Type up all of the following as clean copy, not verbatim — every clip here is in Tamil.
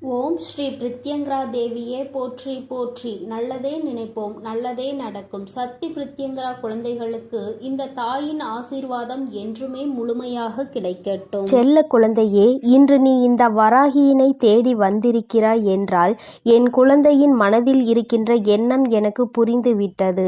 ஓம் ஸ்ரீ பிரித்யங்கரா தேவியே போற்றி போற்றி. நல்லதே நினைப்போம், நல்லதே நடக்கும். சக்தி பிரித்யங்கரா குழந்தைகளுக்கு இந்த தாயின் ஆசீர்வாதம் என்றுமே முழுமையாக கிடைக்கட்டும். செல்ல குழந்தையே, இன்று நீ இந்த வராகியினை தேடி வந்திருக்கிறாய் என்றால் என் குழந்தையின் மனதில் இருக்கின்ற எண்ணம் எனக்கு புரிந்துவிட்டது.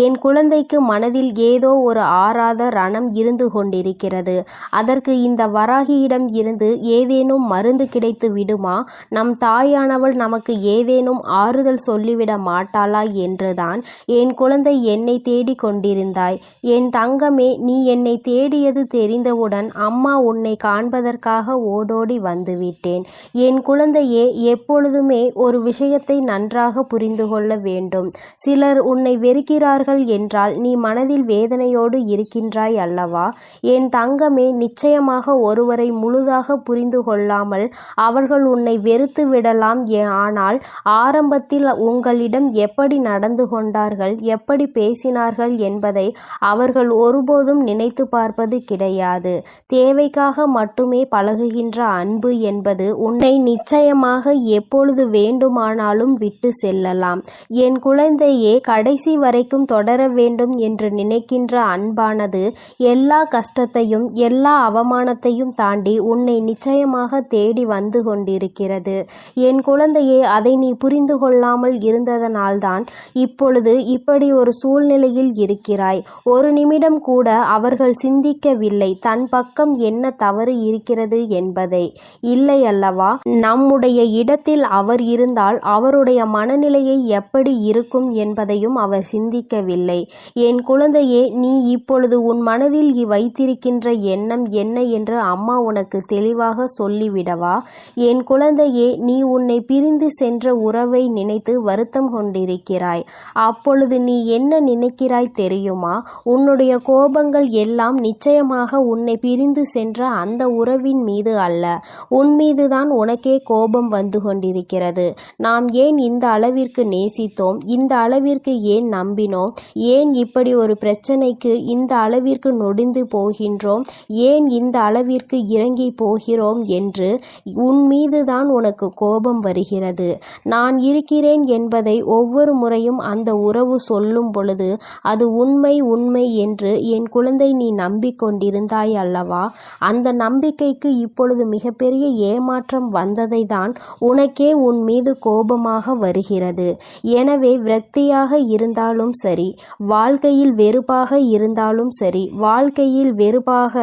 என் குழந்தைக்கு மனதில் ஏதோ ஒரு ஆறாத ரணம் இருந்து கொண்டிருக்கிறது. அதற்கு இந்த வராகியிடம் இருந்து ஏதேனும் மருந்து கிடைத்து விடுமா? நம் தாயானவள் நமக்கு ஏதேனும் ஆறுதல் சொல்லிவிட மாட்டாளா என்றுதான் என் குழந்தை என்னை தேடி கொண்டிருந்தாய். என் தங்கமே, நீ என்னை தேடியது தெரிந்தவுடன் அம்மா உன்னை காண்பதற்காக ஓடோடி வந்துவிட்டேன். என் குழந்தையே, எப்பொழுதுமே ஒரு விஷயத்தை நன்றாக புரிந்து கொள்ள வேண்டும். சிலர் உன்னை வெறுக்கிறார்கள் என்றால் நீ மனதில் வேதனையோடு இருக்கின்றாய் அல்லவா? என் தங்கமே, நிச்சயமாக ஒருவரை முழுதாக புரிந்து கொள்ளாமல் அவர்கள் உன்னை வெறுத்து விடலாம். ஆனால் ஆரம்பத்தில் உங்களிடம் எப்படி நடந்து கொண்டார்கள், எப்படி பேசினார்கள் என்பதை அவர்கள் ஒருபோதும் நினைத்து பார்ப்பது கிடையாது. தேவைக்காக மட்டுமே பழகுகின்ற அன்பு என்பது உன்னை நிச்சயமாக எப்பொழுது வேண்டுமானாலும் விட்டு செல்லலாம். என் குழந்தையே, கடைசி வரைக்கும் தொடர வேண்டும் என்று நினைக்கின்ற அன்பானது எல்லா கஷ்டத்தையும் எல்லா அவமானத்தையும் தாண்டி உன்னை நிச்சயமாக தேடி வந்து கொண்டிருக்கிறது. என் குழந்தையே, அதை நீ புரிந்து கொள்ளாமல் இருந்ததனால்தான் இப்பொழுது இப்படி ஒரு சூழ்நிலையில் இருக்கிறாய். ஒரு நிமிடம் கூட அவர்கள் சிந்திக்கவில்லை தன் பக்கம் என்ன தவறு இருக்கிறது என்பதை. இல்லை அல்லவா? நம்முடைய இடத்தில் அவர் இருந்தால் அவருடைய மனநிலையை எப்படி இருக்கும் என்பதையும் அவர் சிந்திக்கவில்லை. என் குழந்தையே, நீ இப்பொழுது உன் மனதில் வைத்திருக்கின்ற எண்ணம் என்ன என்று அம்மா உனக்கு தெளிவாக சொல்லிவிடவா? என் குழந்தையே, நீ உன்னை பிரிந்து சென்ற உறவை நினைத்து வருத்தம் கொண்டிருக்கிறாய். அப்பொழுது நீ என்ன நினைக்கிறாய் தெரியுமா? உன்னுடைய கோபங்கள் எல்லாம் நிச்சயமாக உன்னை பிரிந்து சென்ற அந்த உறவின் மீது அல்ல, உன் மீதுதான் உனக்கே கோபம் வந்து கொண்டிருக்கிறது. நாம் ஏன் இந்த அளவிற்கு நேசித்தோம், இந்த அளவிற்கு ஏன் நம்பினோம், ஏன் இப்படி ஒரு பிரச்சனைக்கு இந்த அளவிற்கு நொடிந்து போகின்றோம், ஏன் இந்த அளவிற்கு இறங்கி போகிறோம் என்று உன் மீதுதான் உனக்கு கோபம் வருகிறது. நான் இருக்கிறேன் என்பதை ஒவ்வொரு முறையும் அந்த உறவு சொல்லும் பொழுது அது உண்மை உண்மை என்று என் குழந்தை நீ நம்பிக்கொண்டிருந்தாய் அல்லவா? அந்த நம்பிக்கைக்கு இப்பொழுது மிகப்பெரிய ஏமாற்றம் வந்ததை தான் உனக்கே உன் மீது கோபமாக வருகிறது. எனவே விரக்தியாக இருந்தாலும் சரி, வாழ்க்கையில் வெறுப்பாக இருந்தாலும் சரி, வாழ்க்கையில் வெறுப்பாக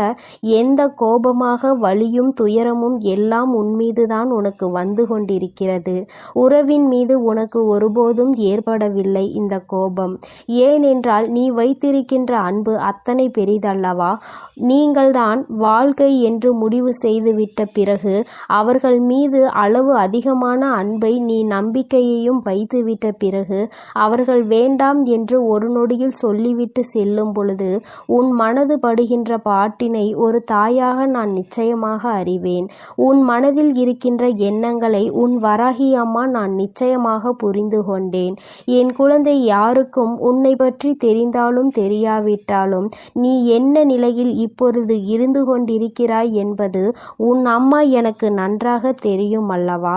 எந்த கோபமாக வலியும் துயரமும் எல்லாம் உன்மீதுதான் உனக்கு வந்து கொண்டிருக்கிறது. உறவின் மீது உனக்கு ஒருபோதும் ஏற்படவில்லை இந்த கோபம். ஏனென்றால் நீ வைத்திருக்கின்ற அன்பு அத்தனை பெரிதல்லவா? நீங்கள்தான் வாழ்க்கை என்று முடிவு செய்துவிட்ட பிறகு அவர்கள் மீது அளவு அதிகமான அன்பை நீ நம்பிக்கையையும் வைத்துவிட்ட பிறகு அவர்கள் வேண்டாம் என்று ஒரு நொடியில் சொல்லிவிட்டு செல்லும் பொழுது உன் மனது படுகின்ற பாட்டினை ஒரு தாயாக நான் நிச்சயமாக அறிவேன். உன் மனதில் இருக்கின்ற எண்ணங்களை உன் வராகி அம்மா நான் நிச்சயமாக புரிந்து கொண்டேன். என் குழந்தை, யாருக்கும் உன்னை பற்றி தெரிந்தாலும் தெரியாவிட்டாலும் நீ என்ன நிலையில் இப்பொழுது இருந்து கொண்டிருக்கிறாய் என்பது உன் அம்மா எனக்கு நன்றாக தெரியும் அல்லவா?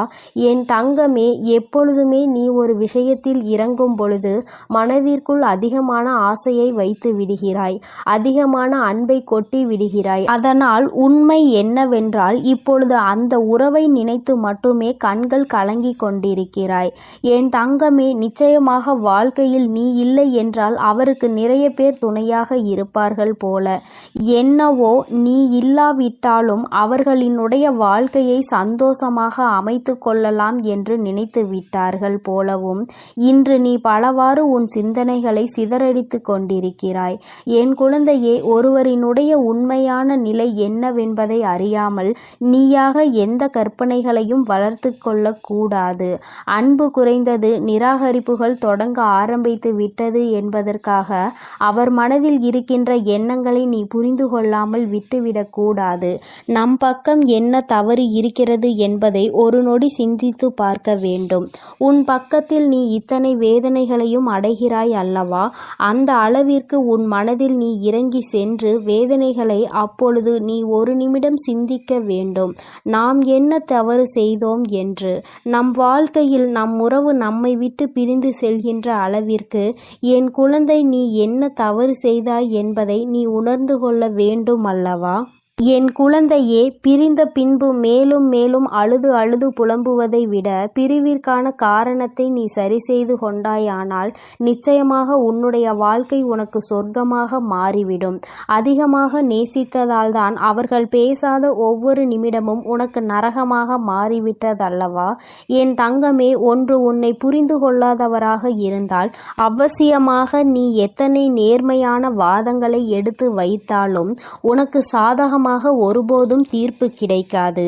என் தங்கமே, எப்பொழுதுமே நீ ஒரு விஷயத்தில் இறங்கும் பொழுது மனதிற்குள் அதிகமான ஆசையை வைத்து விடுகிறாய், அதிகமான அன்பை கொட்டி விடுகிறாய். அதனால் உண்மை என்னவென்றால் இப்பொழுது அந்த உறவை நினைத்து மட்டுமே கண்கள் கலங்கி கொண்டிருக்கிறாய். என் தங்கமே, நிச்சயமாக வாழ்க்கையில் நீ இல்லை என்றால் அவருக்கு நிறைய பேர் துணையாக இருப்பார்கள் போல. என்னவோ நீ இல்லாவிட்டாலும் அவர்களினுடைய வாழ்க்கையை சந்தோஷமாக அமைத்து கொள்ளலாம் என்று நினைத்து விட்டார்கள் போலவும் இன்று நீ பலவாறு உன் சிந்தனைகளை சிதறடித்து கொண்டிருக்கிறாய். என் குழந்தையே, ஒருவரினுடைய உண்மையான நிலை என்னவென்பதை அறியாமல் நீயாக எந்த கற்பனைகளையும் வளர்த்து கொள்ளக்கூடாது. அன்பு குறைந்தது, நிராகரிப்புகள் தொடங்க ஆரம்பித்து விட்டது என்பதற்காக அவர் மனதில் இருக்கின்ற எண்ணங்களை நீ புரிந்து கொள்ளாமல் விட்டுவிடக்கூடாது. நம் பக்கம் என்ன தவறு இருக்கிறது என்பதை ஒரு நொடி சிந்தித்து பார்க்க வேண்டும். உன் பக்கத்தில் நீ இத்தனை வேதனைகளையும் அடைகிறாய் அல்லவா? அந்த அளவிற்கு உன் மனதில் நீ இறங்கி சென்று வேதனைகளை அப்பொழுது நீ ஒரு நிமிடம் சிந்திக்க வேண்டும். நாம் என்ன தவறு செய்தோம், செய்தோம் என்று. நம் வாழ்க்கையில் நம் உறவு நம்மை விட்டு பிரிந்து செல்கின்ற அளவிற்கு என் குழந்தை நீ என்ன தவறு செய்தாய் என்பதை நீ உணர்ந்து கொள்ள வேண்டும் அல்லவா? என் குழந்தையே, பிரிந்த பின்பு மேலும் மேலும் அழுது அழுது புலம்புவதை விட பிரிவிற்கான காரணத்தை நீ சரி செய்து கொண்டாயானால் நிச்சயமாக உன்னுடைய வாழ்க்கை உனக்கு சொர்க்கமாக மாறிவிடும். அதிகமாக நேசித்ததால் தான் அவர்கள் பேசாத ஒவ்வொரு நிமிடமும் உனக்கு நரகமாக மாறிவிட்டதல்லவா? என் தங்கமே, ஒன்று உன்னை புரிந்து கொள்ளாதவராக இருந்தால் அவசியமாக நீ எத்தனை நேர்மையான வாதங்களை எடுத்து வைத்தாலும் உனக்கு சாதகமாக ஒருபோதும் தீர்ப்பு கிடைக்காது.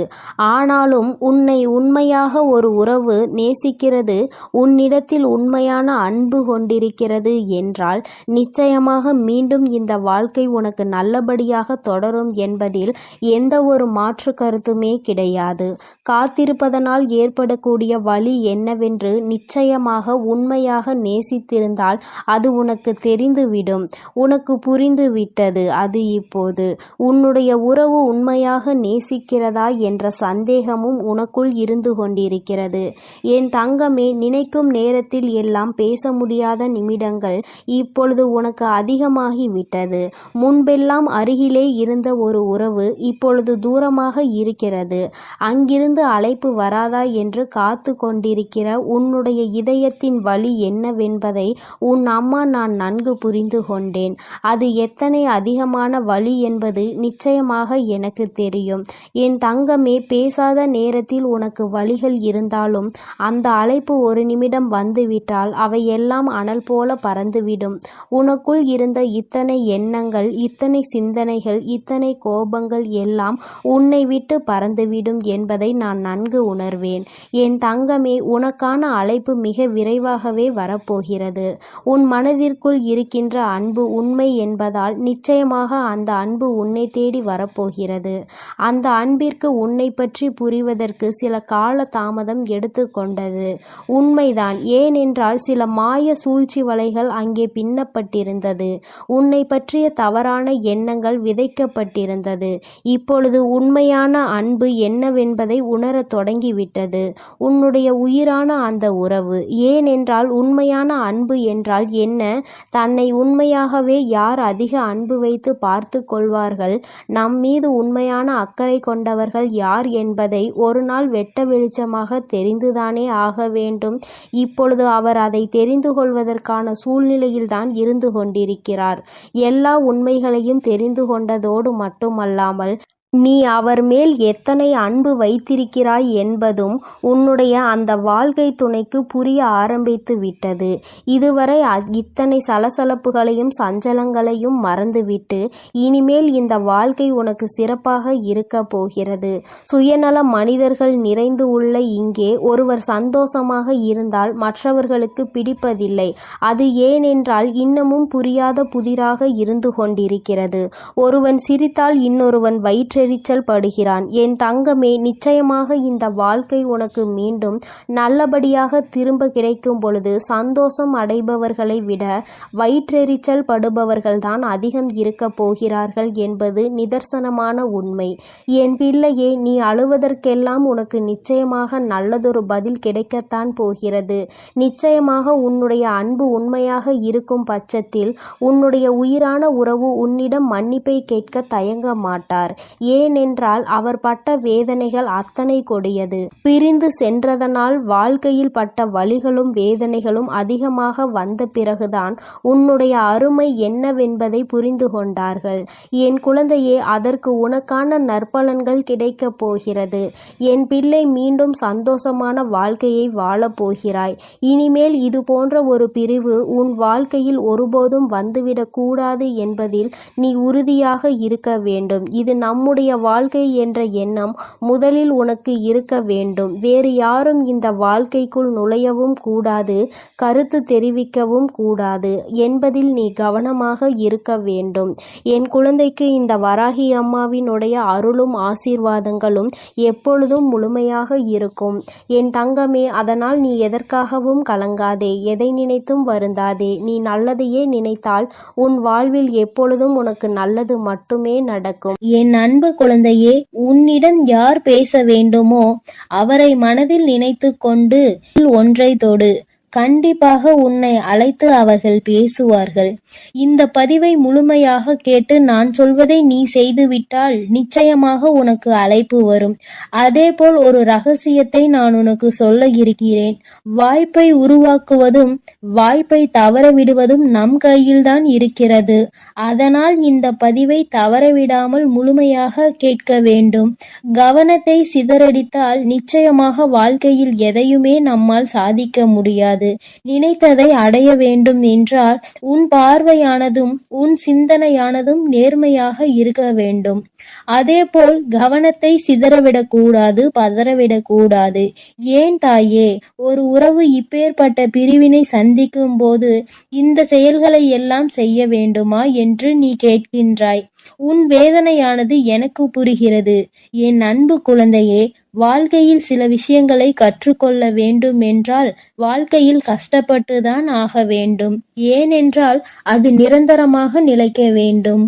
ஆனாலும் உன்னை உண்மையாக ஒரு உறவு நேசிக்கிறது, உன்னிடத்தில் உண்மையான அன்பு கொண்டிருக்கிறது என்றால் நிச்சயமாக மீண்டும் இந்த வாழ்க்கை உனக்கு நல்லபடியாக தொடரும் என்பதில் எந்த ஒரு மாற்று கருத்துமே கிடையாது. காத்திருப்பதனால் ஏற்படக்கூடிய வலி என்னவென்று நிச்சயமாக உண்மையாக நேசித்திருந்தால் அது உனக்கு தெரிந்துவிடும். உனக்கு புரிந்து விட்டது. அது இப்போது உன்னுடைய உறவு உண்மையாக நேசிக்கிறதா என்ற சந்தேகமும் உனக்குள் இருந்து கொண்டிருக்கிறது. என் தங்கமே, நினைக்கும் நேரத்தில் எல்லாம் பேச முடியாத நிமிடங்கள் இப்பொழுது உனக்கு அதிகமாகிவிட்டது. முன்பெல்லாம் அருகிலே இருந்த ஒரு உறவு இப்பொழுது தூரமாக இருக்கிறது. அங்கிருந்து அழைப்பு வராதா என்று காத்து கொண்டிருக்கிற உன்னுடைய இதயத்தின் வலி என்னவென்பதை உன் அம்மா நான் நன்கு புரிந்து கொண்டேன். அது எத்தனை அதிகமான வலி என்பது நிச்சயமாக எனக்கு தெரியும். என் தங்கமே, பேசாத நேரத்தில் உனக்கு வலிகள் இருந்தாலும் அந்த அழைப்பு ஒரு நிமிடம் வந்துவிட்டால் அவையெல்லாம் அனல் போல பறந்துவிடும். உனக்குள் இருந்த இத்தனை எண்ணங்கள், இத்தனை சிந்தனைகள், இத்தனை கோபங்கள் எல்லாம் உன்னை விட்டு பறந்துவிடும் என்பதை நான் நன்கு உணர்வேன். என் தங்கமே, உனக்கான அழைப்பு மிக விரைவாகவே வரப்போகிறது. உன் மனதிற்குள் இருக்கின்ற அன்பு உண்மை என்பதால் நிச்சயமாக அந்த அன்பு உன்னை தேடி வரப்போகிறது. அந்த அன்பிற்கு உன்னை பற்றி புரிவதற்கு சில கால தாமதம் எடுத்துக்கொண்டது. உண்மைதான். ஏனென்றால் சில மாய சூழ்ச்சி வலைகள் அங்கே பின்னப்பட்டிருந்தது. உன்னை பற்றிய தவறான எண்ணங்கள் விதைக்கப்பட்டிருந்தது. இப்பொழுது உண்மையான அன்பு என்னவென்பதை உணரத் தொடங்கிவிட்டது. உன்னுடைய உயிரான அந்த உறவு. ஏனென்றால் உண்மையான அன்பு என்றால் என்ன? தன்னை உண்மையாகவே யார் அதிக அன்பு வைத்து பார்த்து கொள்வார்கள், நம் மீது உண்மையான அக்கறை கொண்டவர்கள் யார் என்பதை ஒரு நாள் வெட்ட வெளிச்சமாக தெரிந்துதானே ஆக வேண்டும். இப்பொழுது அவர் அதை தெரிந்து கொள்வதற்கான சூழ்நிலையில்தான் இருந்து கொண்டிருக்கிறார். எல்லா உண்மைகளையும் தெரிந்து கொண்டதோடு மட்டுமல்லாமல் நீ அவர் மேல் எத்தனை அன்பு வைத்திருக்கிறாய் என்பதும் உன்னுடைய அந்த வாழ்க்கை துணைக்கு புரிய ஆரம்பித்து விட்டது. இதுவரை இத்தனை சலசலப்புகளையும் சஞ்சலங்களையும் மறந்துவிட்டு இனிமேல் இந்த வாழ்க்கை உனக்கு சிறப்பாக இருக்க போகிறது. சுயநல மனிதர்கள் நிறைந்து உள்ள இங்கே ஒருவர் சந்தோஷமாக இருந்தால் மற்றவர்களுக்கு பிடிப்பதில்லை. அது ஏனென்றால் இன்னமும் புரியாத புதிராக இருந்து கொண்டிருக்கிறது. ஒருவன் சிரித்தால் இன்னொருவன் வயிற்றெரிச்சல் படுகிறான். என் தங்கமே, நிச்சயமாக இந்த வாழ்க்கை உனக்கு மீண்டும் நல்லபடியாக திரும்ப கிடைக்கும் பொழுது சந்தோஷம் அடைபவர்களை விட வயிற்றெரிச்சல் படுபவர்கள் தான் அதிகம் இருக்க போகிறார்கள் என்பது நிதர்சனமான உண்மை. என் பிள்ளையே, நீ அழுவதற்கெல்லாம் உனக்கு நிச்சயமாக நல்லதொரு பதில் கிடைக்கத்தான் போகிறது. நிச்சயமாக உன்னுடைய அன்பு உண்மையாக இருக்கும் பட்சத்தில் உன்னுடைய உயிரான உறவு உன்னிடம் மன்னிப்பை கேட்க தயங்க மாட்டார். ஏனென்றால் அவர் பட்ட வேதனைகள் அத்தனை கொடியது. பிரிந்து சென்றதனால் வாழ்க்கையில் பட்ட வலிகளும் வேதனைகளும் அதிகமாக வந்த பிறகுதான் உன்னுடைய அருமை என்னவென்பதை புரிந்து கொண்டார்கள். என் குழந்தையே, அதற்கு உனக்கான நற்பலன்கள் கிடைக்கப் போகிறது. என் பிள்ளை, மீண்டும் சந்தோஷமான வாழ்க்கையை வாழப் போகிறாய். இனிமேல் இது போன்ற ஒரு பிரிவு உன் வாழ்க்கையில் ஒருபோதும் வந்துவிடக் கூடாது என்பதில் நீ உறுதியாக இருக்க வேண்டும். இது நம்முடைய வாழ்க்கை என்ற எண்ணம் முதலில் உனக்கு இருக்க வேண்டும். வேறு யாரும் இந்த வாழ்க்கைக்குள் நுழையவும் கூடாது, கருத்து தெரிவிக்கவும் கூடாது என்பதில் நீ கவனமாக இருக்க வேண்டும். என் குழந்தைக்கு இந்த வராகி அம்மாவினுடைய அருளும் ஆசீர்வாதங்களும் எப்பொழுதும் முழுமையாக இருக்கும். என் தங்கமே, அதனால் நீ எதற்காகவும் கலங்காதே, எதை நினைத்தும் வருந்தாதே. நீ நல்லதையே நினைத்தால் உன் வாழ்வில் எப்பொழுதும் உனக்கு நல்லது மட்டுமே நடக்கும். என் அன்பு குழந்தையே, உன்னிடம் யார் பேச வேண்டுமோ அவரை மனதில் நினைத்து கொண்டு ஒன்றை தொடு. கண்டிப்பாக உன்னை அழைத்து அவர்கள் பேசுவார்கள். இந்த பதிவை முழுமையாக கேட்டு நான் சொல்வதை நீ செய்துவிட்டால் நிச்சயமாக உனக்கு அழைப்பு வரும். அதேபோல் ஒரு ரகசியத்தை நான் உனக்கு சொல்ல இருக்கிறேன். வாய்ப்பை உருவாக்குவதும் வாய்ப்பை தவறவிடுவதும் நம் கையில்தான் இருக்கிறது. அதனால் இந்த பதிவை தவறவிடாமல் முழுமையாக கேட்க வேண்டும். கவனத்தை சிதறடித்தால் நிச்சயமாக வாழ்க்கையில் எதையுமே நம்மால் சாதிக்க முடியாது. நினைத்ததை அடைய வேண்டும் என்றால் உன் பார்வையானதும் உன் சிந்தனையானதும் நேர்மையாக இருக்க வேண்டும். அதேபோல் கவனத்தை சிதறவிடக்கூடாது, பதறவிடக்கூடாது. ஏன் தாயே, ஒரு உறவு இப்பேற்பட்ட பிரிவினை சந்திக்கும் போது இந்த செயல்களை எல்லாம் செய்ய வேண்டுமா என்று நீ கேட்கின்றாய். உன் வேதனையானது எனக்கு புரிகிறது. என் அன்பு குழந்தையே, வாழ்க்கையில் சில விஷயங்களை கற்றுக்கொள்ள வேண்டும் என்றால் வாழ்க்கையில் கஷ்டப்பட்டுதான் ஆக வேண்டும். ஏனென்றால் அது நிரந்தரமாக நிலைக்க வேண்டும்.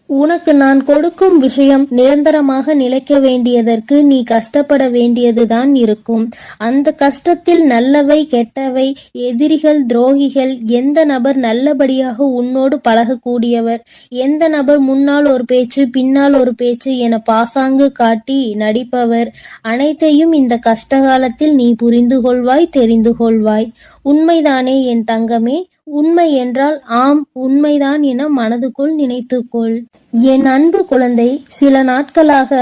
உனக்கு நான் கொடுக்கும் விஷயம் நிரந்தரமாக நிலைக்க வேண்டியதற்கு நீ கஷ்டப்பட வேண்டியதுதான் இருக்கும். அந்த கஷ்டத்தில் நல்லவை கெட்டவை, எதிரிகள் துரோகிகள், எந்த நபர் நல்லபடியாக உன்னோடு பழகக்கூடியவர், எந்த நபர் முன்னால் ஒரு பேச்சு பின்னால் ஒரு பேச்சு என பாசாங்கு காட்டி நடிப்பவர், அனைத்தையும் இந்த கஷ்டகாலத்தில் நீ புரிந்து கொள்வாய், தெரிந்து கொள்வாய். உண்மைதானே என் தங்கமே? உண்மை என்றால் ஆம், உண்மைதான் என மனதுக்குள் நினைத்துக்கொள். என் அன்பு குழந்தை சில நாட்களாக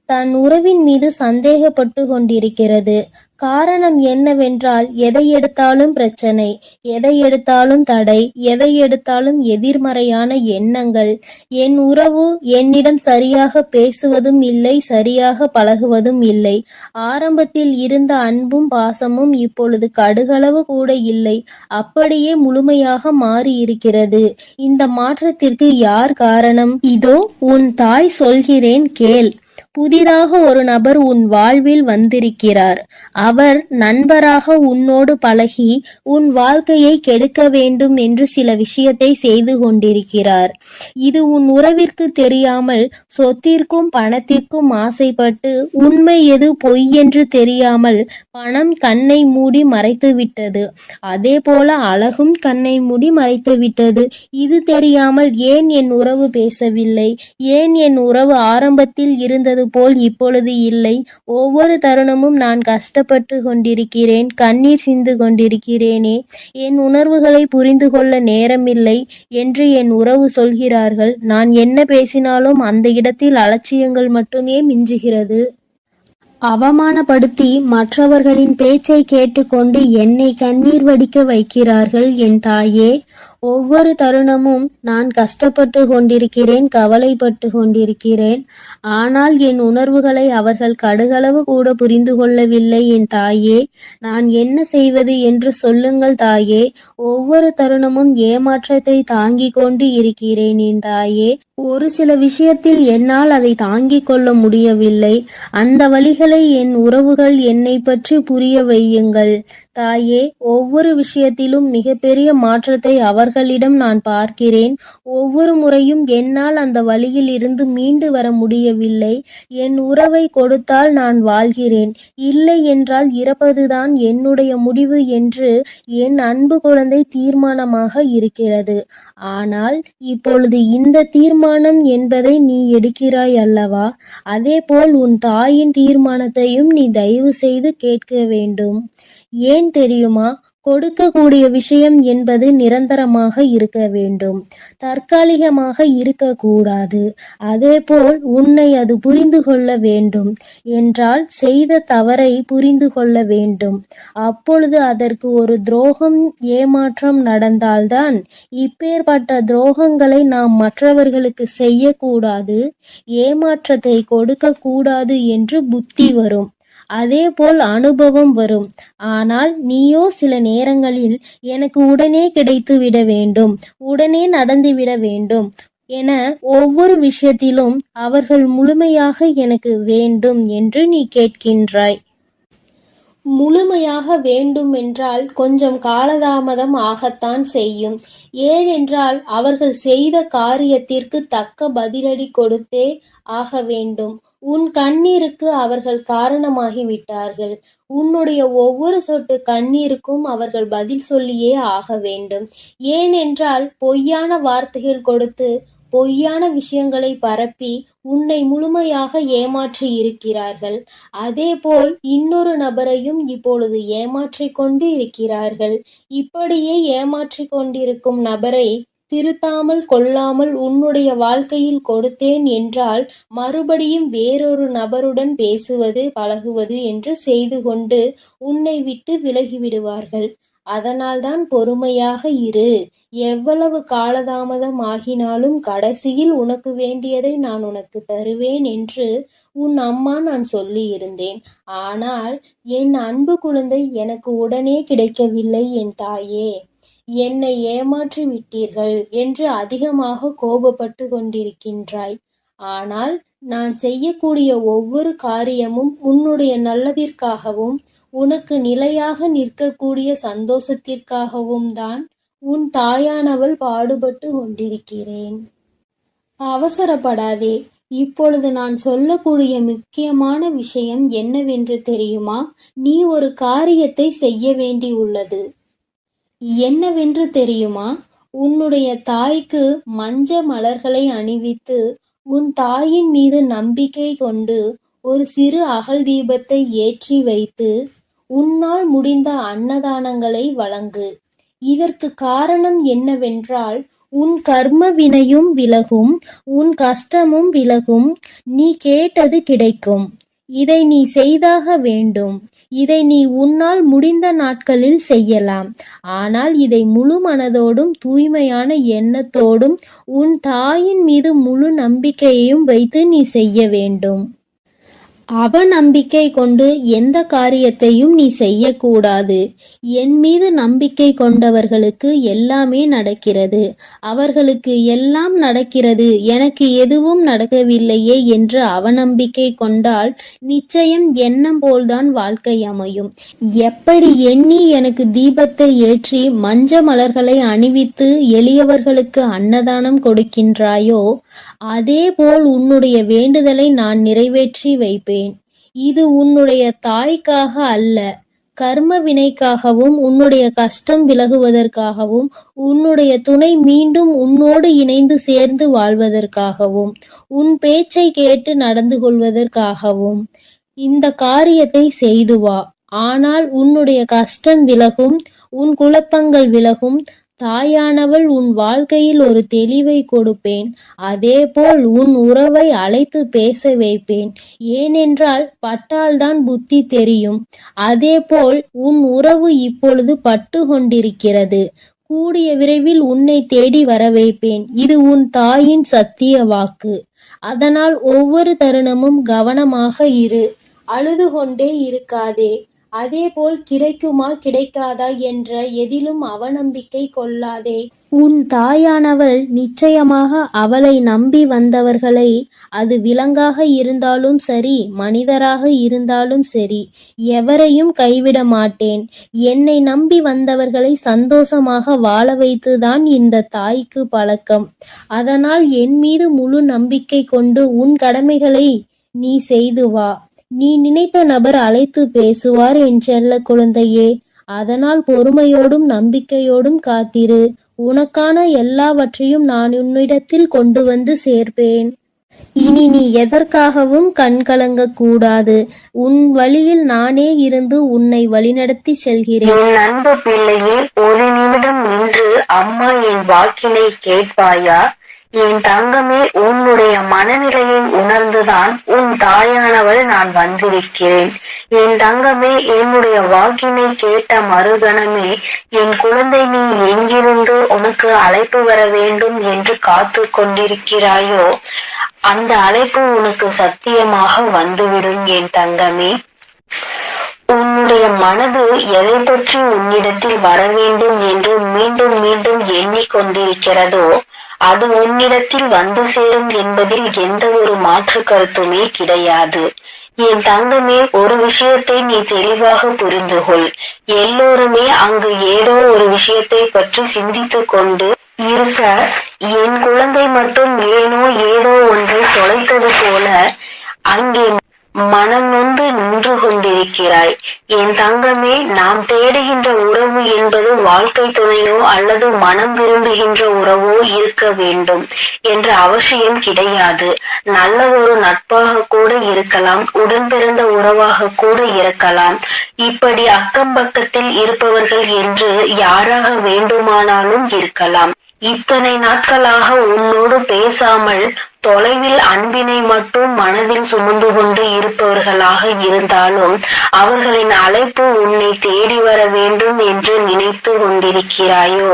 தன் உறவின் மீது சந்தேகப்பட்டு கொண்டிருக்கிறது. காரணம் என்னவென்றால் எதை எடுத்தாலும் பிரச்சனை, எதை எடுத்தாலும் தடை, எதை எடுத்தாலும் எதிர்மறையான எண்ணங்கள். என் உறவு என்னிடம் சரியாக பேசுவதும் இல்லை, சரியாக பழகுவதும் இல்லை. ஆரம்பத்தில் இருந்த அன்பும் பாசமும் இப்பொழுது கடுகளவு கூட இல்லை, அப்படியே முழுமையாக மாறி இருக்கிறது. இந்த மாற்றத்திற்கு யார் காரணம்? இதோ உன் தாய் சொல்கிறேன் கேள். புதிதாக ஒரு நபர் உன் வாழ்வில் வந்திருக்கிறார். அவர் நண்பராக உன்னோடு பழகி உன் வாழ்க்கையை கெடுக்க வேண்டும் என்று சில விஷயத்தை செய்து கொண்டிருக்கிறார். இது உன் உறவிற்கு தெரியாமல் சொத்திற்கும் பணத்திற்கும் ஆசைப்பட்டு உண்மை எது பொய் என்று தெரியாமல் பணம் கண்ணை மூடி மறைத்து விட்டது. அதே போல அழகும் கண்ணை மூடி மறைத்து விட்டது. இது தெரியாமல் ஏன் என் உறவு பேசவில்லை, ஏன் என் உறவு ஆரம்பத்தில் இருந்தது போல் இப்பொழுது இல்லை, ஒவ்வொரு தருணமும் நான் கஷ்டப்பட்டு கொண்டிருக்கிறேன், கண்ணீர் சிந்து கொண்டிருக்கிறேனே, என் உணர்வுகளை புரிந்து கொள்ள நேரமில்லை என்று என் உறவு சொல்கிறார்கள். நான் என்ன பேசினாலும் அந்த இடத்தில் அலட்சியங்கள் மட்டுமே மிஞ்சுகிறது. அவமானப்படுத்தி மற்றவர்களின் பேச்சை கேட்டுக்கொண்டு என்னை கண்ணீர் வடிக்க வைக்கிறார்கள். என் தாயே, ஒவ்வொரு தருணமும் நான் கஷ்டப்பட்டு கொண்டிருக்கிறேன், கவலைப்பட்டு கொண்டிருக்கிறேன். ஆனால் என் உணர்வுகளை அவர்கள் கடுகளவு கூட புரிந்து கொள்ளவில்லை. என் தாயே, நான் என்ன செய்வது என்று சொல்லுங்கள் தாயே. ஒவ்வொரு தருணமும் ஏமாற்றத்தை தாங்கிக் கொண்டு இருக்கிறேன் என் தாயே. ஒரு சில விஷயத்தில் என்னால் அதை தாங்கிக் கொள்ள முடியவில்லை. அந்த வழிகளை என் உறவுகள் என்னை பற்றி புரிய வையுங்கள் தாயே. ஒவ்வொரு விஷயத்திலும் மிகப்பெரிய மாற்றத்தை அவர்களிடம் நான் பார்க்கிறேன். ஒவ்வொரு முறையும் என்னால் அந்த வழியில் இருந்து மீண்டு வர முடியவில்லை. என் உறவை கொடுத்தால் நான் வாழ்கிறேன், இல்லை என்றால் இறப்பதுதான் என்னுடைய முடிவு என்று என் அன்பு குழந்தை தீர்மானமாக இருக்கிறது. ஆனால் இப்பொழுது இந்த தீர்மானம் என்பதை நீ எடுக்கிறாய் அல்லவா? அதேபோல் உன் தாயின் தீர்மானத்தையும் நீ தயவு செய்து கேட்க வேண்டும். ஏன் தெரியுமா? கொடுக்கக்கூடிய விஷயம் என்பது நிரந்தரமாக இருக்க வேண்டும், தற்காலிகமாக இருக்கக்கூடாது. அதேபோல் உன்னை அது புரிந்து கொள்ள வேண்டும் என்றால் செய்த தவறை புரிந்து கொள்ள வேண்டும். அப்பொழுது அதற்கு ஒரு துரோகம், ஏமாற்றம் நடந்தால்தான் இப்பேற்பட்ட துரோகங்களை நாம் மற்றவர்களுக்கு செய்யக்கூடாது, ஏமாற்றத்தை கொடுக்க கூடாது என்று புத்தி வரும். அதேபோல் அனுபவம் வரும். ஆனால் நீயோ சில நேரங்களில் எனக்கு உடனே கிடைத்து விட வேண்டும், உடனே நடந்துவிட வேண்டும் என ஒவ்வொரு விஷயத்திலும் அவர்கள் முழுமையாக எனக்கு வேண்டும் என்று நீ கேட்கின்றாய். முழுமையாக வேண்டுமென்றால் கொஞ்சம் காலதாமதம் ஆகத்தான் செய்யும். ஏனென்றால் அவர்கள் செய்த காரியத்திற்கு தக்க பதிலடி கொடுத்தே ஆக வேண்டும். உன் கண்ணீருக்கு அவர்கள் காரணமாகிவிட்டார்கள். உன்னுடைய ஒவ்வொரு சொட்டு கண்ணீருக்கும் அவர்கள் பதில் சொல்லியே ஆக வேண்டும். ஏனென்றால் பொய்யான வார்த்தைகள் கொடுத்து பொய்யான விஷயங்களை பரப்பி உன்னை முழுமையாக ஏமாற்றி இருக்கிறார்கள். அதேபோல் இன்னொரு நபரையும் இப்பொழுது ஏமாற்றிக் கொண்டு இருக்கிறார்கள். இப்படியே ஏமாற்றிக் கொண்டிருக்கும் நபரை திருத்தாமல் கொள்ளாமல் உன்னுடைய வாழ்க்கையில் கொடுத்தேன் என்றால் மறுபடியும் வேறொரு நபருடன் பேசுவது பழகுவது என்று செய்து கொண்டு உன்னை விட்டு விலகிவிடுவார்கள். அதனால்தான் பொறுமையாக இரு. எவ்வளவு காலதாமதம் ஆகினாலும் கடைசியில் உனக்கு வேண்டியதை நான் உனக்கு தருவேன் என்று உன் அம்மா நான் சொல்லியிருந்தேன். ஆனால் என் அன்பு குழந்தை எனக்கு உடனே கிடைக்கவில்லை என் தாயே. என்னை ஏமாற்றி விட்டீர்கள் என்று அதிகமாக கோபப்பட்டு கொண்டிருக்கின்றாய். ஆனால் நான் செய்யக்கூடிய ஒவ்வொரு காரியமும் உன்னுடைய நல்லதிற்காகவும் உனக்கு நிலையாக நிற்கக்கூடிய சந்தோஷத்திற்காகவும் தான் உன் தாயானவள் பாடுபட்டு கொண்டிருக்கிறேன். அவசரப்படாதே. இப்பொழுது நான் சொல்லக்கூடிய முக்கியமான விஷயம் என்னவென்று தெரியுமா? நீ ஒரு காரியத்தை செய்ய வேண்டியுள்ளது. என்னவென்று தெரியுமா? உன்னுடைய தாய்க்கு மஞ்ச மலர்களை அணிவித்து உன் தாயின் மீது நம்பிக்கை கொண்டு ஒரு சிறு அகல் தீபத்தை ஏற்றி வைத்து உன்னால் முடிந்த அன்னதானங்களை வழங்கு. இதற்கு காரணம் என்னவென்றால் உன் கர்ம வினையும் விலகும், உன் கஷ்டமும் விலகும், நீ கேட்டது கிடைக்கும். இதை நீ செய்தாக வேண்டும். இதை நீ உன்னால் முடிந்த நாட்களில் செய்யலாம். ஆனால் இதை முழு மனதோடும் தூய்மையான எண்ணத்தோடும் உன் தாயின் மீது முழு நம்பிக்கையையும் வைத்து நீ செய்ய வேண்டும். அவநம்பிக்கை கொண்டு எந்த காரியத்தையும் நீ செய்யக்கூடாது. என் மீது நம்பிக்கை கொண்டவர்களுக்கு எல்லாமே நடக்கிறது. அவர்களுக்கு எல்லாம் நடக்கிறது, எனக்கு எதுவும் நடக்கவில்லையே என்று அவநம்பிக்கை கொண்டால் நிச்சயம் எண்ணம் போல்தான் வாழ்க்கை அமையும். எப்படி எண்ணி எனக்கு தீபத்தை ஏற்றி மஞ்ச மலர்களை அணிவித்து எளியவர்களுக்கு அன்னதானம் கொடுக்கின்றாயோ அதேபோல் உன்னுடைய வேண்டுதலை நான் நிறைவேற்றி வைப்பேன். இது உன்னுடைய தாய்க்காக அல்ல, கர்ம வினைக்காகவும் உன்னுடைய கஷ்டம் விலகுவதற்காகவும் உன்னுடைய துணை மீண்டும் உன்னோடு இணைந்து சேர்ந்து வாழ்வதற்காகவும் உன் பேச்சை கேட்டு நடந்து கொள்வதற்காகவும் இந்த காரியத்தை செய்து வா. ஆனால் உன்னுடைய கஷ்டம் விலகும், உன் குழப்பங்கள் விலகும். தாயானவள் உன் வாழ்க்கையில் ஒரு தெளிவை கொடுப்பேன். அதேபோல் உன் உறவை அழைத்து பேச வைப்பேன். ஏனென்றால் பட்டால்தான் புத்தி தெரியும். அதேபோல் உன் உறவு இப்பொழுது பட்டு கொண்டிருக்கிறது. கூடிய விரைவில் உன்னை தேடி வர வைப்பேன். இது உன் தாயின் சத்திய வாக்கு. அதனால் ஒவ்வொரு தருணமும் கவனமாக இரு. அழுது கொண்டே இருக்காதே. அதேபோல் கிடைக்குமா கிடைக்காதா என்ற எதிலும் அவநம்பிக்கை கொள்ளாதே. உன் தாயானவள் நிச்சயமாக அவளை நம்பி வந்தவர்களை, அது விலங்காக இருந்தாலும் சரி மனிதராக இருந்தாலும் சரி, எவரையும் கைவிட மாட்டேன். என்னை நம்பி வந்தவர்களை சந்தோஷமாக வாழ வைத்துதான் இந்த தாய்க்கு பழக்கம். அதனால் என் மீது முழு நம்பிக்கை கொண்டு உன் கடமைகளை நீ செய்து வா. நீ நினைத்த நபர் அழைத்து பேசுவார் என் செல்ல குழந்தையே. அதனால் பொறுமையோடும் நம்பிக்கையோடும் காத்திரு. உனக்கான எல்லாவற்றையும் நான் உன்னிடத்தில் கொண்டு வந்து சேர்ப்பேன். இனி நீ எதற்காகவும் கண்கலங்க கூடாது. உன் வழியில் நானே இருந்து உன்னை வழிநடத்தி செல்கிறேன். என் அன்பு பிள்ளையே, ஒரு நிமிடம் நின்று அம்மா என் வாக்கினை கேட்பாயா? என் தங்கமே, உன்னுடைய மனநிலையை உணர்ந்துதான் உன் தாயானவள் நான் வந்திருக்கிறேன். என் தங்கமே, என்னுடைய வாக்கினை கேட்ட மறுகணமே, என் குழந்தை, நீ எங்கிருந்து உனக்கு அழைப்பு வர வேண்டும் என்று காத்து கொண்டிருக்கிறாயோ அந்த அழைப்பு உனக்கு சத்தியமாக வந்துவிடும் என் தங்கமே. உன்னுடைய மனது எதை பற்றி உன்னிடத்தில் வர வேண்டும் என்று மீண்டும் மீண்டும் எண்ணிக்கொண்டிருக்கிறதோ அது உன்னிடத்தில் வந்து சேரும் என்பதில் எந்த ஒரு மாற்று கருத்துமே கிடையாது. என் தங்கமே, ஒரு விஷயத்தை நீ தெளிவாக புரிந்து கொள். எல்லோருமே அங்கு ஏதோ ஒரு விஷயத்தை பற்றி சிந்தித்துக் கொண்டு இருக்க, என் குழந்தை மட்டும் ஏதோ ஒன்றை தொலைத்தது போல அங்கே மனம் நொந்து நின்று கொண்டிருக்கிறாய். என் தங்கமே, நாம் தேடுகின்ற உறவு என்பது வாழ்க்கை துணையோ அல்லது மனம் விரும்புகின்ற உறவோ இருக்க வேண்டும் என்ற அவசியம் கிடையாது. நல்லதொரு நட்பாக கூட இருக்கலாம், உடன் பிறந்த உறவாக கூட இருக்கலாம். இப்படி அக்கம் பக்கத்தில் இருப்பவர்கள் என்று யாராக வேண்டுமானாலும் இருக்கலாம். இத்தனை நாட்களாக உன்னோடு பேசாமல் தொலைவில் அன்பினை மட்டும் மனதில் சுமந்து கொண்டு இருப்பவர்களாக இருந்தாலும் அவர்களின் அழைப்பு உன்னை தேடி வர வேண்டும் என்று நினைத்து கொண்டிருக்கிறாயோ?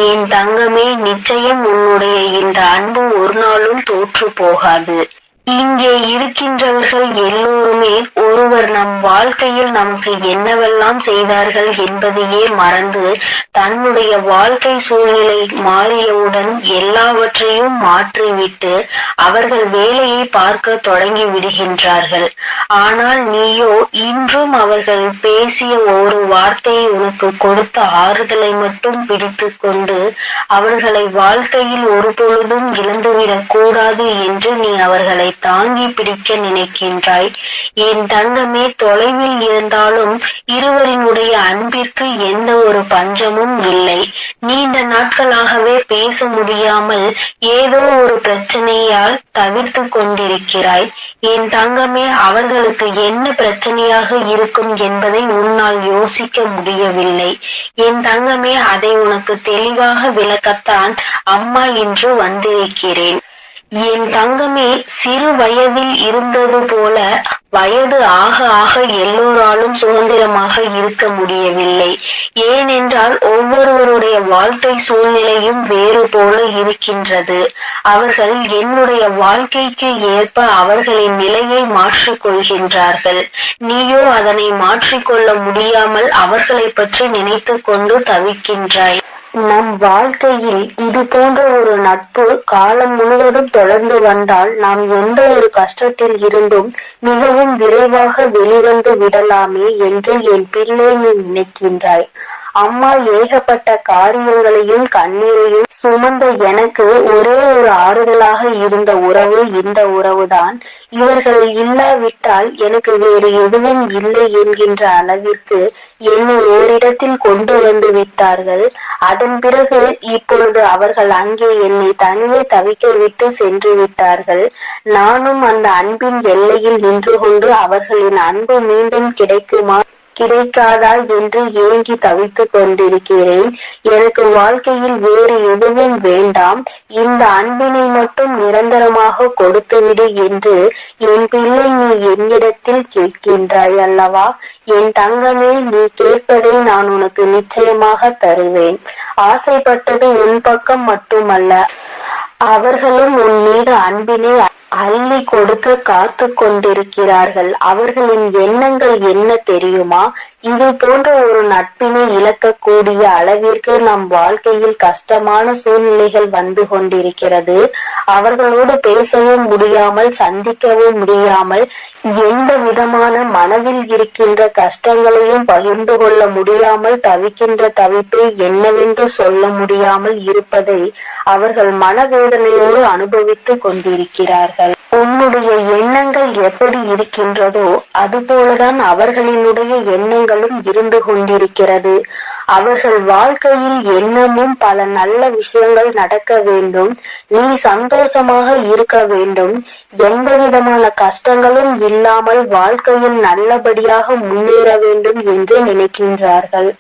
என் தங்கமே, நிச்சயம் உன்னுடைய இந்த அன்பு ஒரு நாளும் தோற்று போகாது. இங்கே இருக்கின்றவர்கள் எல்லோருமே ஒருவர் நம் வாழ்க்கையில் நமக்கு என்னவெல்லாம் செய்தார்கள் என்பதையே மறந்து தன்னுடைய வாழ்க்கை சூழ்நிலை மாறியவுடன் எல்லாவற்றையும் மாற்றிவிட்டு அவர்கள் வேலையை பார்க்க தொடங்கி விடுகின்றார்கள். ஆனால் நீயோ இன்னும் அவர்கள் பேசிய ஒரு வார்த்தையை உனக்கு கொடுத்த ஆறுதலை மட்டும் பிடித்து கொண்டு அவர்களை வாழ்க்கையில் ஒரு பொழுதும் இழந்துவிடக் கூடாது என்று நீ அவர்களை தாங்கி பிடிக்க நினைக்கின்றாய். என் தங்கமே, தொலைவில் இருந்தாலும் இருவரினுடைய அன்பிற்கு எந்த ஒரு பஞ்சமும் இல்லை. நீண்ட நாட்களாகவே பேச முடியாமல் ஏதோ ஒரு பிரச்சனையால் தவிர்த்து கொண்டிருக்கிறாய். என் தங்கமே, அவர்களுக்கு என்ன பிரச்சனையாக இருக்கும் என்பதை உன்னால் யோசிக்க முடியவில்லை. என் தங்கமே, அதை உனக்கு தெளிவாக விளக்கத்தான் அம்மா இன்று வந்திருக்கிறேன். என் தங்கமே, சிறு வயதில் இருந்தது போல வயது ஆக ஆக எல்லோராலும் சுதந்திரமாக இருக்க முடியவில்லை. ஏனென்றால் ஒவ்வொருவருடைய வாழ்க்கை சூழ்நிலையும் வேறு போல இருக்கின்றது. அவர்கள் என்னுடைய வாழ்க்கைக்கு ஏற்ப அவர்களின் நிலையை மாற்றிக் கொள்கின்றார்கள். நீயோ அதனை மாற்றிக்கொள்ள முடியாமல் அவர்களை பற்றி நினைத்து கொண்டு தவிக்கின்றாய். நம் வாழ்க்கையில் இது போன்ற ஒரு நட்பு காலம் முழுவதும் தொடர்ந்து வந்தால் நாம் எந்த ஒரு கஷ்டத்தில் இருந்தும் மிகவும் விரைவாக வெளிவந்து விடலாமே என்று என் பிள்ளை நீ நினைக்கின்றாய். அம்மா ஏகப்பட்ட காரியங்களையும் கண்ணீரையும் சுமந்த எனக்கு ஒரே ஒரு ஆறுதலாக இருந்த உறவு இந்த உறவுதான். இவர்கள் இல்லாவிட்டால் எனக்கு வேறு எதுவும் இல்லை என்கின்ற அளவிற்கு என்னை ஓரிடத்தில் கொண்டு வந்து விட்டார்கள். அதன் பிறகு இப்பொழுது அவர்கள் அங்கே என்னை தனியே தவிக்க விட்டு சென்று விட்டார்கள். நானும் அந்த அன்பின் எல்லையில் நின்று கொண்டு அவர்களின் அன்பு மீண்டும் கிடைக்காதா என்று ஏங்கி தவித்துக் கொண்டிருக்கிறேன். எனக்கு வாழ்க்கையில் வேறு எதுவும் வேண்டாம், இந்த அன்பினை மட்டும் நிரந்தரமாக கொடுத்துவிடு என்று என் பிள்ளை நீ என்னிடத்தில் கேட்கின்றாய் அல்லவா? என் தங்கமே, நீ கேட்பதை நான் உனக்கு நிச்சயமாக தருவேன். ஆசைப்பட்டது உன் பக்கம் மட்டுமல்ல, அவர்களும் உன் மீது அன்பினை அள்ளி கொடுக்க காத்து கொண்டிருக்கிறார்கள். அவர்களின் எண்ணங்கள் என்ன தெரியுமா? இது போன்ற ஒரு நட்பினை இழக்கக்கூடிய அளவிற்கு நம் வாழ்க்கையில் கஷ்டமான சூழ்நிலைகள் வந்து கொண்டிருக்கிறது. அவர்களோடு பேசவும் முடியாமல் சந்திக்கவும் முடியாமல் எந்த விதமான மனதில் இருக்கின்ற கஷ்டங்களையும் பகிர்ந்து கொள்ள முடியாமல் தவிக்கின்ற தவிப்பை என்னவென்று சொல்ல முடியாமல் இருப்பதை அவர்கள் மனவேதனையோடு அனுபவித்து கொண்டிருக்கிறார்கள். உன்னுடைய எண்ணங்கள் எப்படி இருக்கின்றதோ அதுபோலதான் அவர்களினுடைய எண்ணங்களும் இருந்து கொண்டிருக்கிறது. அவர்கள் வாழ்க்கையில் எண்ணமும் பல நல்ல விஷயங்கள் நடக்க வேண்டும், நீ சந்தோஷமாக இருக்க வேண்டும், எந்த விதமான கஷ்டங்களும் இல்லாமல் வாழ்க்கையில் நல்லபடியாக முன்னேற வேண்டும் என்று நினைக்கின்றார்கள்.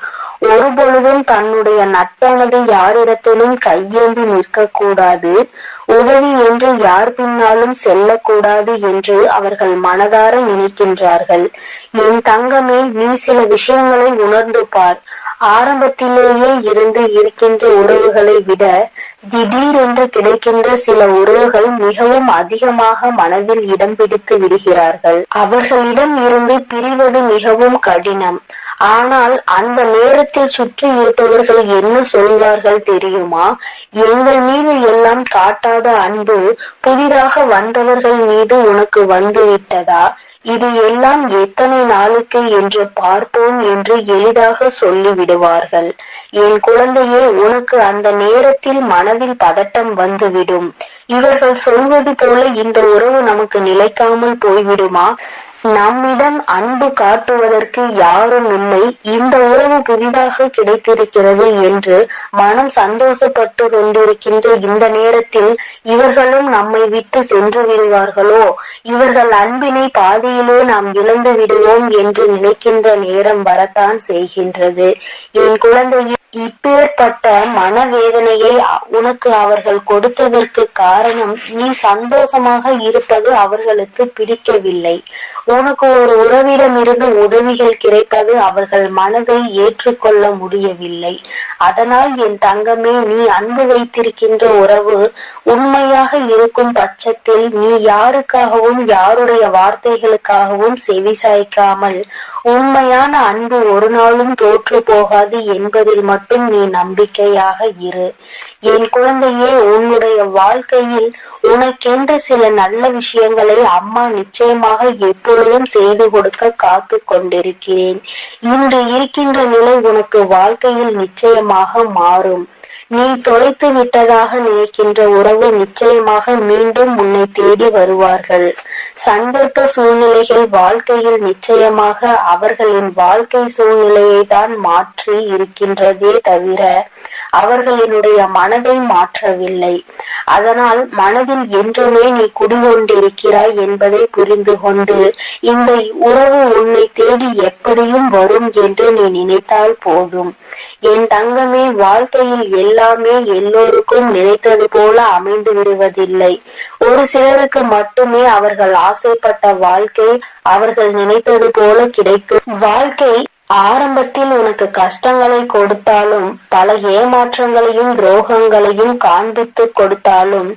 ஒருபொழுதும் தன்னுடைய நட்பானது யாரிடத்திலும் கையேந்தி நிற்க கூடாது, உதவி என்று யார் பின்னாலும் செல்லக்கூடாது என்று அவர்கள் மனதார நினைக்கின்றார்கள். என் தங்கமே, நீ சில விஷயங்களை உணர்ந்து பார். ஆரம்பத்திலேயே இருந்து இருக்கின்ற உறவுகளை விட திடீரென்று கிடைக்கின்ற சில உறவுகள் மிகவும் அதிகமாக மனதில் இடம் பிடித்து விடுகிறார்கள். அவர்களிடம் இருந்து பிரிவது மிகவும் கடினம். ஆனால் அந்த நேரத்தில் சுற்றி இருப்பவர்கள் என்ன சொல்வார்கள் தெரியுமா? எங்கள் மீது எல்லாம் காட்டாத அன்பு புதிதாக வந்தவர்கள் மீது உனக்கு வந்து விட்டதா? இது எல்லாம் எத்தனை நாளுக்கு என்று பார்ப்போம் என்று எளிதாக சொல்லிவிடுவார்கள். என் குழந்தையே, உனக்கு அந்த நேரத்தில் மனதில் பதட்டம் வந்துவிடும். இவர்கள் சொல்வது போல இந்த உறவு நமக்கு நிலைக்காமல் போய்விடுமா? நம்மிடம் அன்பு காட்டுவதற்கு யாரும் இல்லை, இந்த உறவு புதிதாக கிடைத்திருக்கிறது என்று மனம் சந்தோஷப்பட்டு கொண்டிருக்கின்ற இந்த நேரத்தில் இவர்களும் நம்மை விட்டு சென்று விடுவார்களோ, இவர்கள் அன்பினை பாதியிலே நாம் இழந்து விடுவோம் என்று நினைக்கின்ற நேரம் வரத்தான் செய்கின்றது. என் குழந்தையே, இப்பேற்பட்ட மனவேதனையை உனக்கு அவர்கள் கொடுத்ததற்கு காரணம் நீ சந்தோஷமாக இருப்பது அவர்களுக்கு பிடிக்கவில்லை. உனக்கு ஒரு உறவிடமிருந்து உதவிகள் கிடைப்பது அவர்கள் மனதை ஏற்றுக்கொள்ள முடியவில்லை. அதனால் என் தங்கமே, நீ அன்பு வைத்திருக்கின்ற உறவு உண்மையாக இருக்கும் பட்சத்தில் நீ யாருக்காகவும் யாருடைய வார்த்தைகளுக்காகவும் செவிசாய்க்காமல் உண்மையான அன்பு ஒரு நாளும் தோற்று போகாது என்பதில் மட்டும் நீ நம்பிக்கையாக இரு. என் குழந்தையே, உன்னுடைய வாழ்க்கையில் உனக்கென்று சில நல்ல விஷயங்களை அம்மா நிச்சயமாக எப்பொழுதும் செய்து கொடுக்க காத்து கொண்டிருக்கிறேன். இன்று இருக்கின்ற நிலை உனக்கு வாழ்க்கையில் நிச்சயமாக மாறும். நீ தொலைத்து விட்டதாக நினைக்கின்ற உறவு நிச்சயமாக மீண்டும் உன்னை தேடி வருவார்கள். சந்தர்ப்ப சூழ்நிலைகள் வாழ்க்கையில் நிச்சயமாக அவர்களின் வாழ்க்கை சூழ்நிலையை தான் மாற்றி இருக்கின்றதே தவிர அவர்களினுடைய மனதை மாற்றவில்லை. அதனால் மனதில் என்றுமே நீ குடிகொண்டிருக்கிறாய் என்பதை புரிந்து கொண்டு இந்த உறவு உன்னை தேடி எப்படியும் வரும் என்று நீ நினைத்தால் போதும். என் தங்கமே, வாழ்க்கையில் எல்லாமே எல்லோருக்கும் நினைத்தது போல அமைந்து விடுவதில்லை. ஒரு சிலருக்கு மட்டுமே அவர்கள் ஆசைப்பட்ட வாழ்க்கை அவர்கள் நினைத்தது போல கிடைக்கும். வாழ்க்கை ஆரம்பத்தில் உனக்கு கஷ்டங்களை கொடுத்தாலும் பல ஏமாற்றங்களையும் துரோகங்களையும் காண்பித்து கொடுத்தாலும்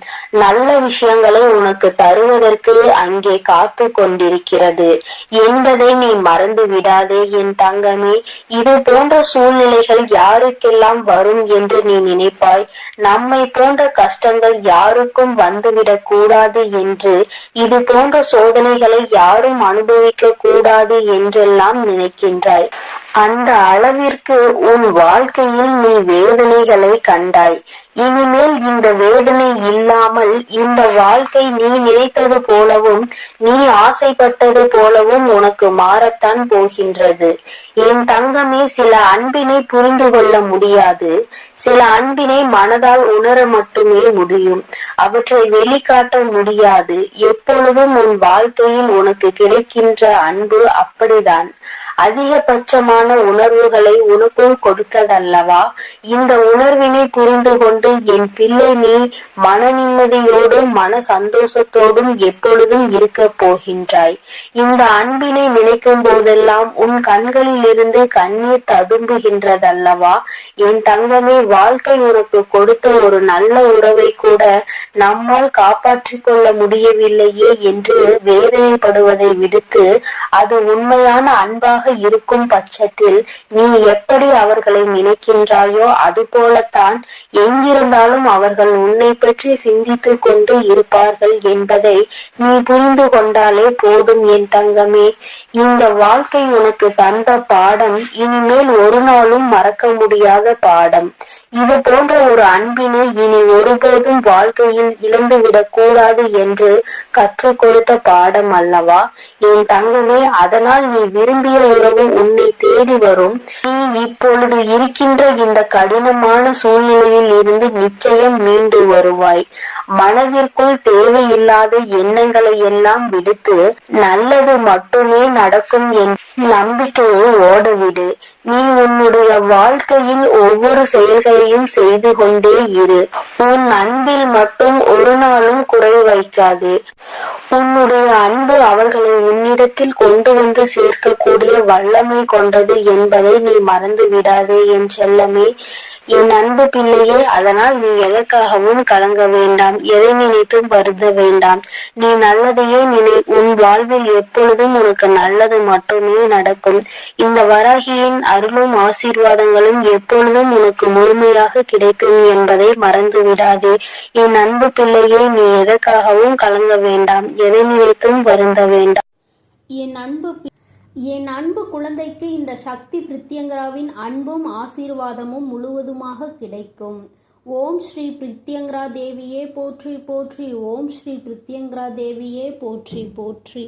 நல்ல விஷயங்களை உனக்கு தருவதற்கு அங்கே காத்து கொண்டிருக்கிறது என்பதை நீ மறந்து விடாதே என் தங்கமே. இது போன்ற சூழ்நிலைகள் யாருக்கெல்லாம் வரும் என்று நீ நினைப்பாய்? நம்மை போன்ற கஷ்டங்கள் யாருக்கும் வந்துவிடக் கூடாது என்று, இது போன்ற சோதனைகளை யாரும் அனுபவிக்க கூடாது என்றெல்லாம் நினைக்கின்றாய். அந்த அளவிற்கு உன் வாழ்க்கையில் நீ வேதனைகளை கண்டாய். இனிமேல் இந்த வேதனை இல்லாமல் இந்த வாழ்க்கை நீ நினைத்தது போலவும் நீ ஆசைப்பட்டது போலவும் உனக்கு மாறத்தான் போகின்றது. என் தங்கமே, சில அன்பினை புரிந்து கொள்ள முடியாது. சில அன்பினை மனதால் உணர மட்டுமே முடியும். அவற்றை வெளிக்காட்ட முடியாது. எப்பொழுதும் உன் வாழ்க்கையில் உனக்கு கிடைக்கின்ற அன்பு அப்படிதான். அதிகபட்சமான உணர்வுகளை உனக்கும் கொடுத்ததல்லவா? இந்த உணர்வினை புரிந்து கொண்டு என் பிள்ளை நீ மன நிம்மதியோடும் மன சந்தோஷத்தோடும் எப்பொழுதும் இருக்க போகின்றாய். இந்த அன்பினை நினைக்கும் போதெல்லாம் உன் கண்களில் இருந்து கண்ணீர் ததும்புகின்றதல்லவா? என் தங்கமே, வாழ்க்கை உனக்கு கொடுத்த ஒரு நல்ல உறவை கூட நம்மால் காப்பாற்றிக் கொள்ள முடியவில்லையே என்று வேதனைப்படுவதை விடுத்து, அது உண்மையான அன்பாக இருக்கும் பட்சத்தில் நீ எப்படி அவர்களை நினைக்கின்றாயோ அது போலத்தான் எங்கிருந்தாலும் அவர்கள் உன்னை பற்றி சிந்தித்துக் கொண்டு இருப்பார்கள் என்பதை நீ புரிந்து கொண்டாலே போதும் என் தங்கமே. இந்த வாழ்க்கை உனக்கு தந்த பாடம் இனிமேல் ஒரு நாளும் மறக்க முடியாத பாடம். இது போன்ற ஒரு அன்பினை இனி ஒருபோதும் வாழ்க்கையில் இழந்துவிடக் கூடாது என்று கற்றுக் கொடுத்த பாடம் அல்லவா என் தங்கமே? அதனால் நீ விரும்பிய உறவு உன்னை தேடி வரும். நீ இப்பொழுது இருக்கின்ற இந்த கடினமான சூழ்நிலையில் இருந்து நிச்சயம் மீண்டு வருவாய். மனதிற்குள் தேவையில்லாத எண்ணங்களை எல்லாம் விடுத்து நல்லது மட்டுமே நடக்கும் என் நம்பிக்கையை ஓடவிடு. நீ உன்னுடைய வாழ்க்கையில் ஒவ்வொரு செயல்களையும் செய்து கொண்டே இரு. உன் அன்பில் மட்டும் ஒரு நாளும் குறை வைக்காதே. உன்னுடைய அன்பு அவர்களை உன்னிடத்தில் கொண்டு வந்து சேர்க்கக்கூடிய வல்லமை கொண்டது என்பதை நீ மறந்து விடாதே என் செல்லமே, என் அன்பு பிள்ளையே. அதனால் நீ எதற்காகவும் கலங்க வேண்டாம், எதை நினைத்தும் வருந்த வேண்டாம். நீ நல்லதையே நினை. உன் வாழ்வில் எப்பொழுதும் உனக்கு நல்லது மட்டுமே நடக்கும். இந்த வராகியின் அருளும் ஆசீர்வாதங்களும் எப்பொழுதும் உனக்கு முழுமையாக கிடைக்கும் என்பதை மறந்து விடாதே என் அன்பு பிள்ளையே. நீ எதற்காகவும் கலங்க வேண்டாம், எதை நினைத்தும் வருந்த வேண்டாம். என் அன்பு குழந்தைக்கு இந்த சக்தி பிரித்யங்கராவின் அன்பும் ஆசீர்வாதமும் முழுவதுமாக கிடைக்கும். ஓம் ஸ்ரீ பிரித்யங்கரா தேவியே போற்றி போற்றி. ஓம் ஸ்ரீ பிரித்யங்கரா தேவியே போற்றி போற்றி.